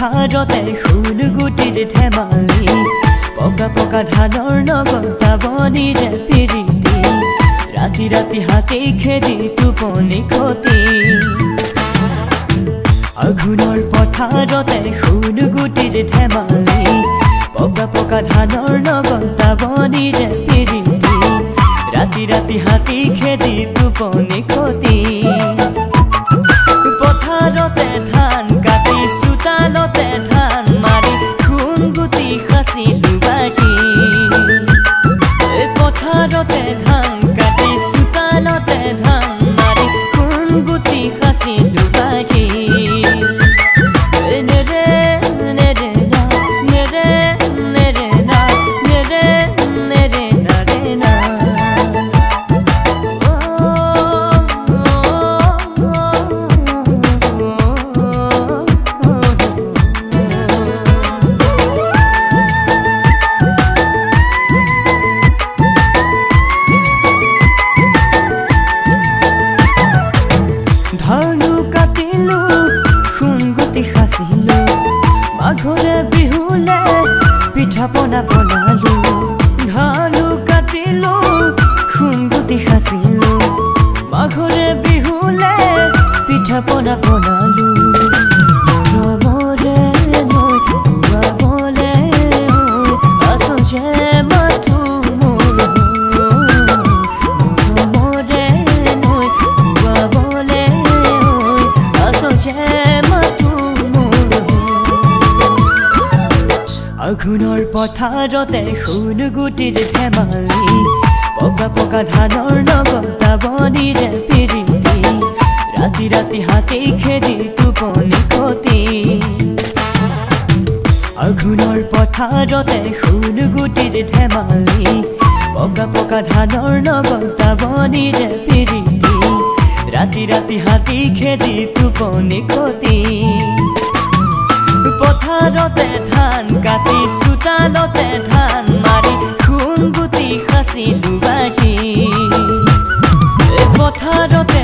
পথাৰতে শুন গুটিৰ ধেমালি পকা পকা ধানৰ লগত দাবনিৰে পিৰিতি ৰাতি ৰাতি হাতে খেদি টোপনি খতি আঘোণৰ পথাৰতে শুন গুটিৰ ধেমালি পকা পকা ধানৰ লগত দাবনিৰে পিৰিতি ৰাতি ৰাতি হাতে খেদি টোপনি খতি পথাৰতে ধান কাটি চোতালতে ধান মাৰি খুন গুটি খাচিলো বাজি পথাৰতে ধান কাটি চোতালতে ধান মাৰি খুন গুটি খাচিলো বাজি নেৰে নেৰে না নেৰে নেৰে না নেৰে নেৰে না ৰে না ধানু কাটিলো শুন গুটি খাচিলো মাঘৰে বিহুলে পিঠা পনা বনালো ধানু কাটিলো শুন গুটি খাচিলো মাঘৰে বিহুলে পিঠা পনা বনালো মৰমৰে নৈ বুঢ়াবলে আছো যে মাথো মোৰ মৰমৰে নৈ বুঢ়াবলে আঘোণৰ পথাৰতে শুন গুটিৰ ধেমালি পকা পকা ধানৰ লগত দাবনিৰে পিৰিতি ৰাতি ৰাতি হাতে খেদি টোপনি খতি আঘোণৰ পথাৰতে শুন গুটিৰ ধেমালি পকা পকা ধানৰ লগত দাবনিৰে পিৰিতি ৰাতি ৰাতি হাতে খেদি টোপনি খতি পথাৰতে ধান কাটি চোতালতে ধান মাৰি খুন গুটি খাচিলো বাজি পথাৰতে